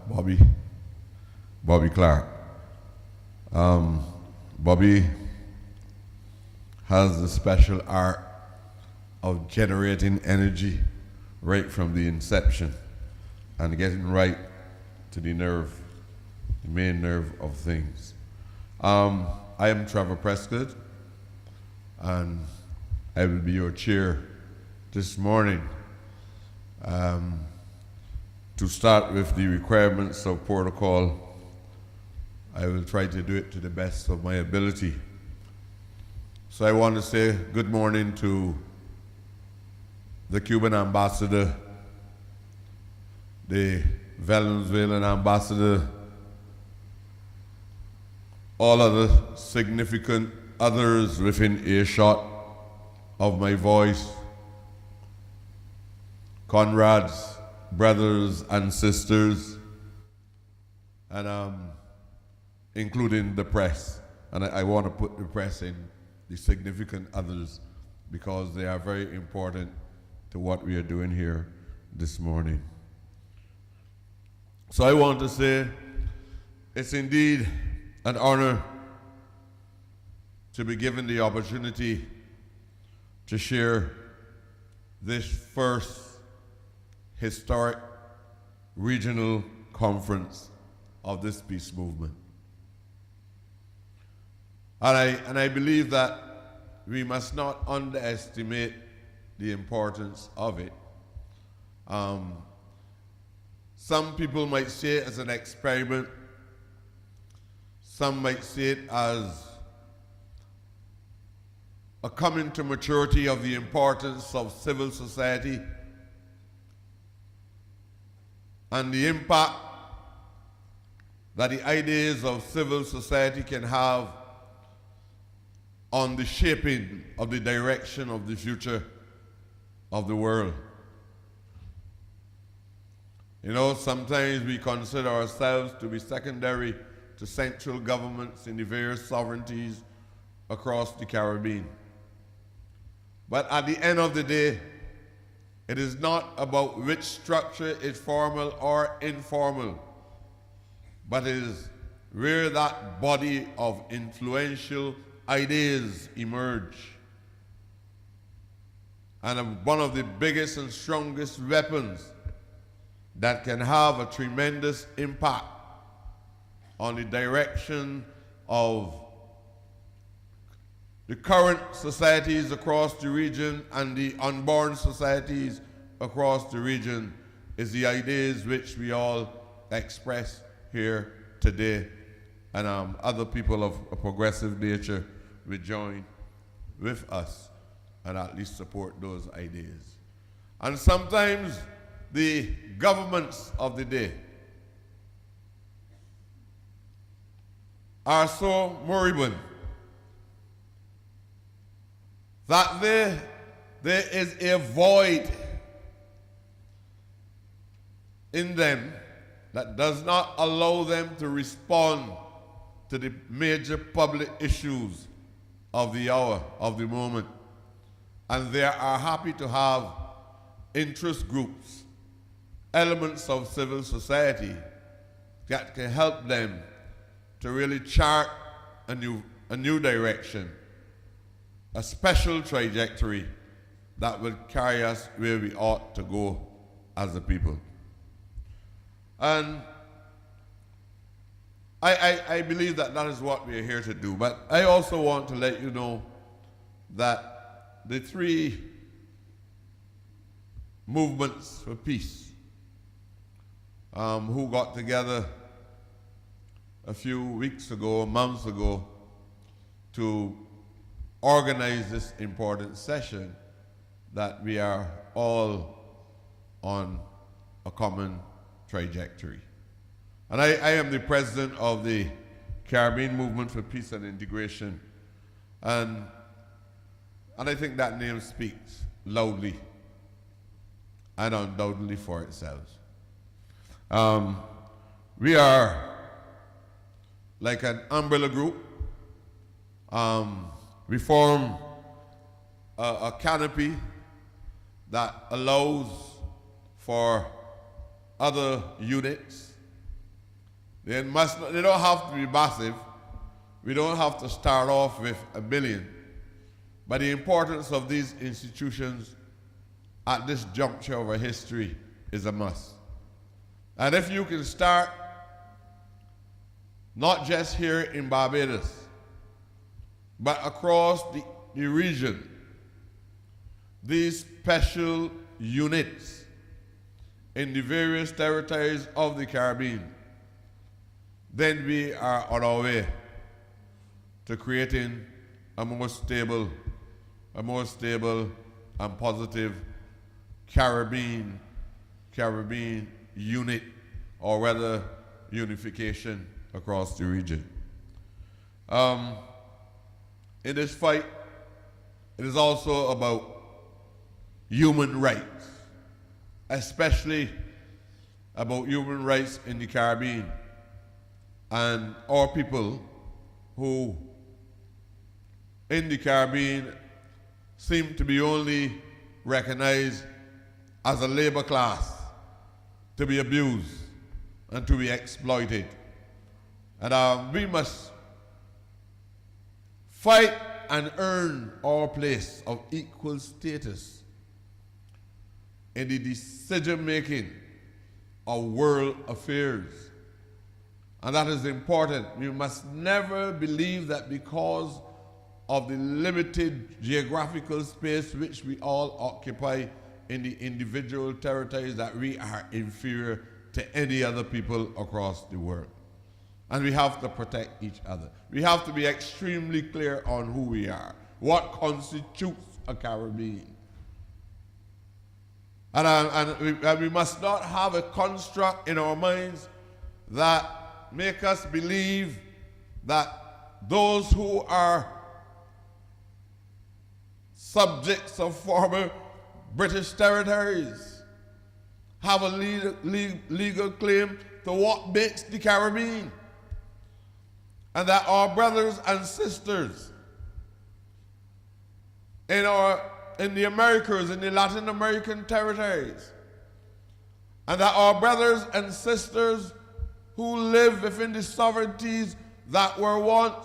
Bobby Clark. Bobby has the special art of generating energy right from the inception and getting right to the nerve, the main nerve of things. I am Trevor Prescod, and I will be your chair this morning. To start with the requirements of protocol, I will try to do it to the best of my ability. So I want to say good morning to the Cuban ambassador, the Venezuelan ambassador, all other significant others within earshot of my voice, comrades, brothers and sisters, and including the press. And I want to put the press in the significant others because they are very important to what we are doing here this morning. So I want to say it's indeed an honor to be given the opportunity to share this first historic regional conference of this peace movement. And I believe that we must not underestimate the importance of it. Some people might see it as an experiment. Some might see it as a coming to maturity of the importance of civil society and the impact that the ideas of civil society can have on the shaping of the direction of the future of the world. You know, sometimes we consider ourselves to be secondary to central governments in the various sovereignties across the Caribbean. But at the end of the day, it is not about which structure is formal or informal, but it is where that body of influential ideas emerge. And one of the biggest and strongest weapons that can have a tremendous impact on the direction of the current societies across the region and the unborn societies across the region is the ideas which we all express here today. And other people of a progressive nature will join with us and at least support those ideas. And sometimes the governments of the day are so moribund that there is a void in them that does not allow them to respond to the major public issues of the hour, of the moment. And they are happy to have interest groups, elements of civil society that can help them to really chart a new direction, a special trajectory that will carry us where we ought to go as a people. And I believe that that is what we are here to do. But I also want to let you know that the three movements for peace who got together a few weeks ago, months ago, to organize this important session, that we are all on a common trajectory. And I am the president of the Caribbean Movement for Peace and Integration, and I think that name speaks loudly and undoubtedly for itself. We are like an umbrella group. We form a canopy that allows for other units They don't have to be massive. We don't have to start off with $1 billion. But the importance of these institutions at this juncture of our history is a must. And if you can start, not just here in Barbados, but across the region, these special units in the various territories of the Caribbean, then we are on our way to creating a more stable and positive Caribbean unit, or rather unification across the region. In this fight, it is also about human rights, especially about human rights in the Caribbean and our people who in the Caribbean seem to be only recognized as a labor class, to be abused and to be exploited. And we must fight and earn our place of equal status in the decision-making of world affairs. And that is important. We must never believe that because of the limited geographical space which we all occupy in the individual territories that we are inferior to any other people across the world. And we have to protect each other. We have to be extremely clear on who we are, what constitutes a Caribbean. And we must not have a construct in our minds that make us believe that those who are subjects of former British territories have a legal claim to what makes the Caribbean. And that our brothers and sisters in the Americas, in the Latin American territories, and that our brothers and sisters who live within the sovereignties that were once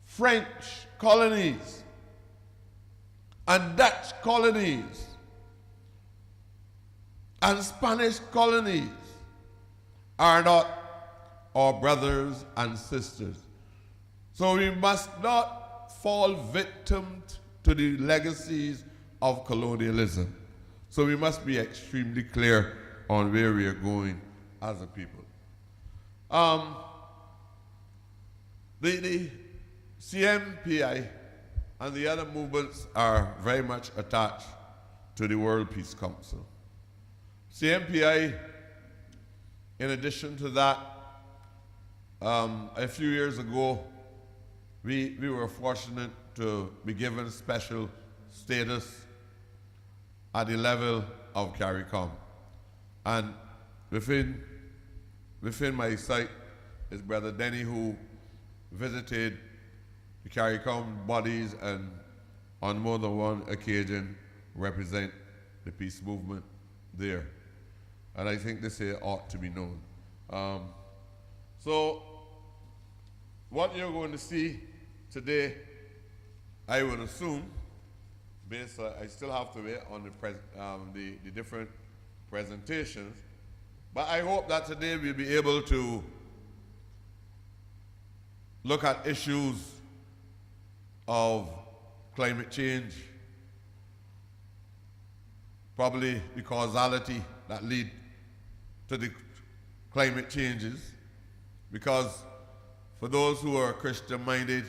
French colonies and Dutch colonies and Spanish colonies are not our brothers and sisters. So we must not fall victim to the legacies of colonialism. So we must be extremely clear on where we are going as a people. The CMPI and the other movements are very much attached to the World Peace Council. CMPI, in addition to that, a few years ago, we were fortunate to be given special status at the level of CARICOM. And within my sight is Brother Denny, who visited the CARICOM bodies and on more than one occasion represent the peace movement there. And I think this here ought to be known. So what you're going to see today, I would assume, based I still have to wait on the different presentations, but I hope that today we'll be able to look at issues of climate change, probably the causality that lead to the climate changes, because for those who are Christian-minded,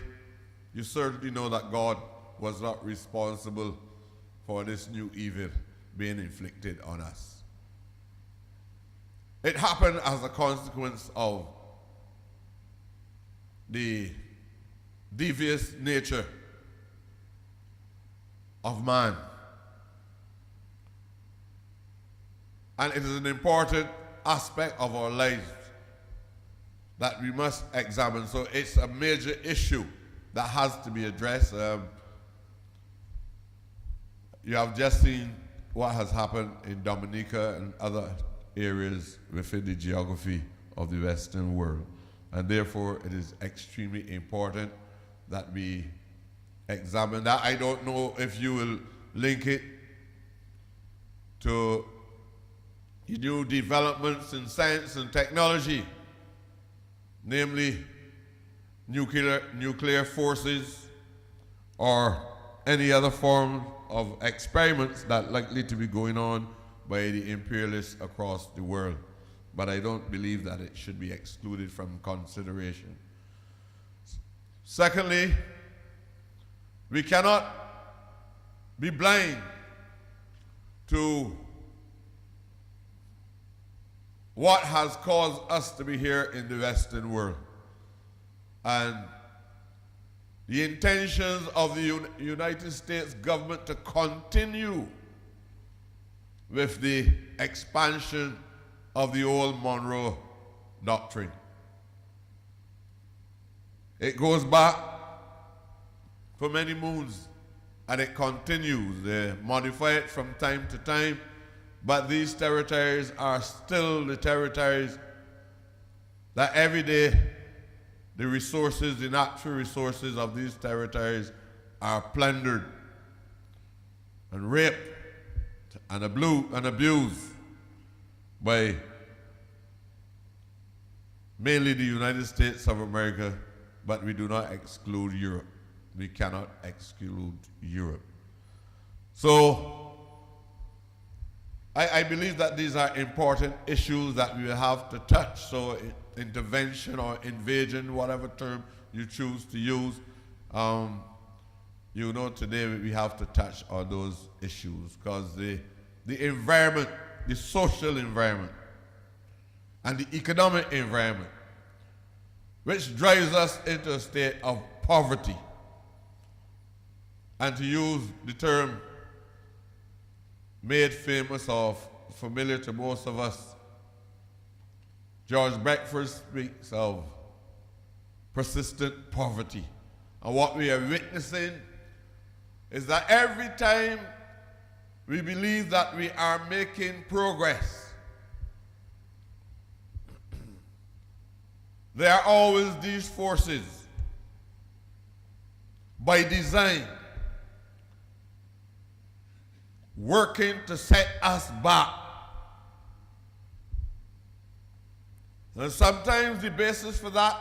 you certainly know that God was not responsible for this new evil being inflicted on us. It happened as a consequence of the devious nature of man. And it is an important aspect of our lives that we must examine. So it's a major issue that has to be addressed. You have just seen what has happened in Dominica and other areas within the geography of the Western world. And therefore, it is extremely important that we examine that. I don't know if you will link it to new developments in science and technology, namely nuclear forces or any other form of experiments that are likely to be going on by the imperialists across the world. But I don't believe that it should be excluded from consideration. Secondly, we cannot be blind to what has caused us to be here in the Western world. And the intentions of the United States government to continue with the expansion of the old Monroe Doctrine. It goes back for many moons, and it continues. They modify it from time to time, but these territories are still the territories that every day the resources, the natural resources of these territories are plundered and raped and abused by mainly the United States of America, but we do not exclude Europe. We cannot exclude Europe. So I believe that these are important issues that we will have to touch. So intervention or invasion, whatever term you choose to use, you know, today we have to touch on those issues because the environment, the social environment, and the economic environment, which drives us into a state of poverty. And to use the term made famous or familiar to most of us, George Beckford speaks of persistent poverty. And what we are witnessing is that every time we believe that we are making progress, there are always these forces by design working to set us back. And sometimes the basis for that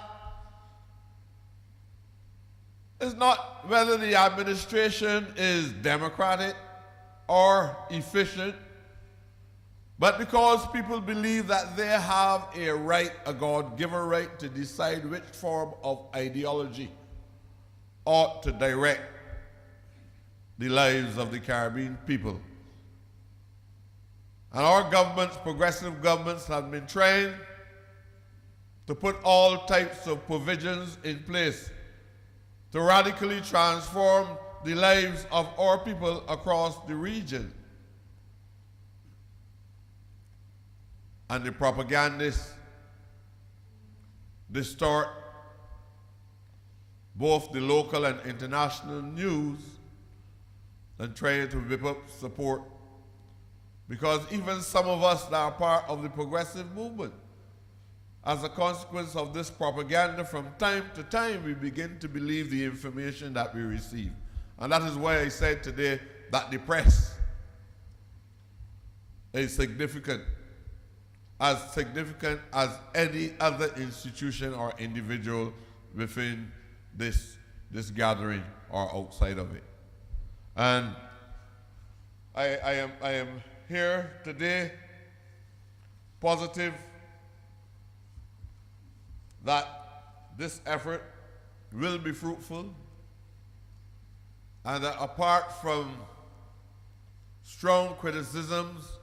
is not whether the administration is democratic or efficient, but because people believe that they have a right, a God-given right, to decide which form of ideology ought to direct the lives of the Caribbean people. And our governments, progressive governments, have been trained to put all types of provisions in place to radically transform the lives of our people across the region. And the propagandists distort both the local and international news and try to whip up support. Because even some of us that are part of the progressive movement, as a consequence of this propaganda, from time to time we begin to believe the information that we receive. And that is why I said today that the press is significant as any other institution or individual within this gathering or outside of it. And I am here today positive that this effort will be fruitful, and that apart from strong criticisms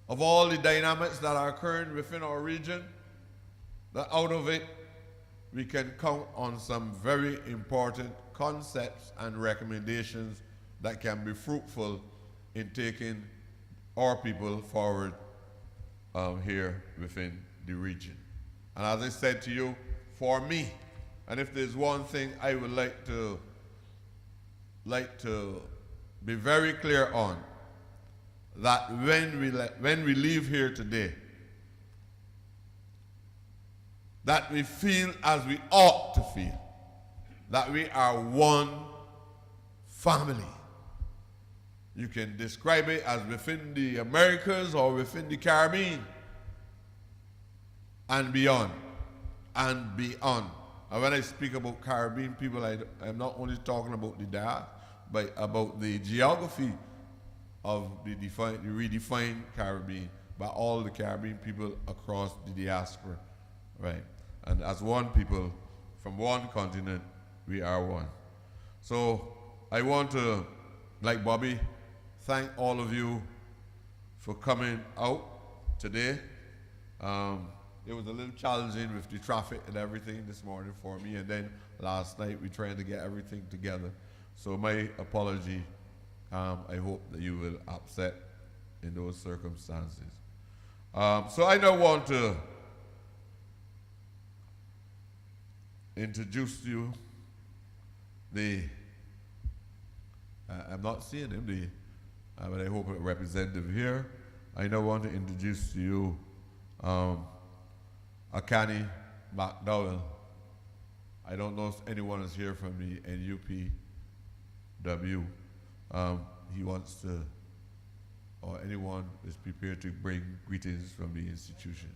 of all the dynamics that are occurring within our region, that out of it we can count on some very important concepts and recommendations that can be fruitful in taking our people forward here within the region. And as I said to you, for me, and if there's one thing I would like to be very clear on, that when we leave here today, that we feel as we ought to feel, that we are one family. You can describe it as within the Americas or within the Caribbean and beyond, and beyond. And when I speak about Caribbean people, I'm not only talking about the diaspora, but about the geography of the redefined Caribbean by all the Caribbean people across the diaspora, right? And as one people from one continent, we are one. So I want to, like Bobby, thank all of you for coming out today. It was a little challenging with the traffic and everything this morning for me, and then last night we tried to get everything together. So my apology. I hope that you will accept in those circumstances. So I now want to introduce to you I'm not seeing him, but I hope a representative here. I now want to introduce to you Akani McDowell. I don't know if anyone is here from the NUPW. He wants to, or anyone is prepared to bring greetings from the institution.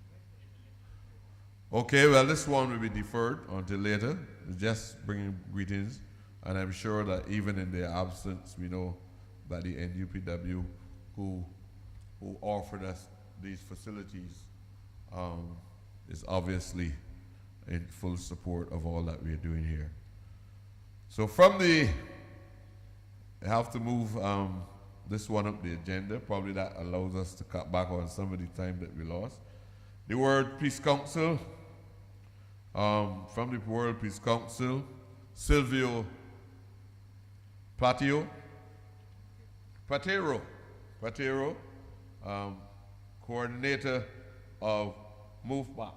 Okay, well, this one will be deferred until later. Just bringing greetings, and I'm sure that even in their absence, we know that the NUPW, who offered us these facilities, is obviously in full support of all that we're doing here. So from I have to move this one up the agenda. Probably that allows us to cut back on some of the time that we lost. The World Peace Council, from the World Peace Council, Silvio Patero, coordinator of Move Back.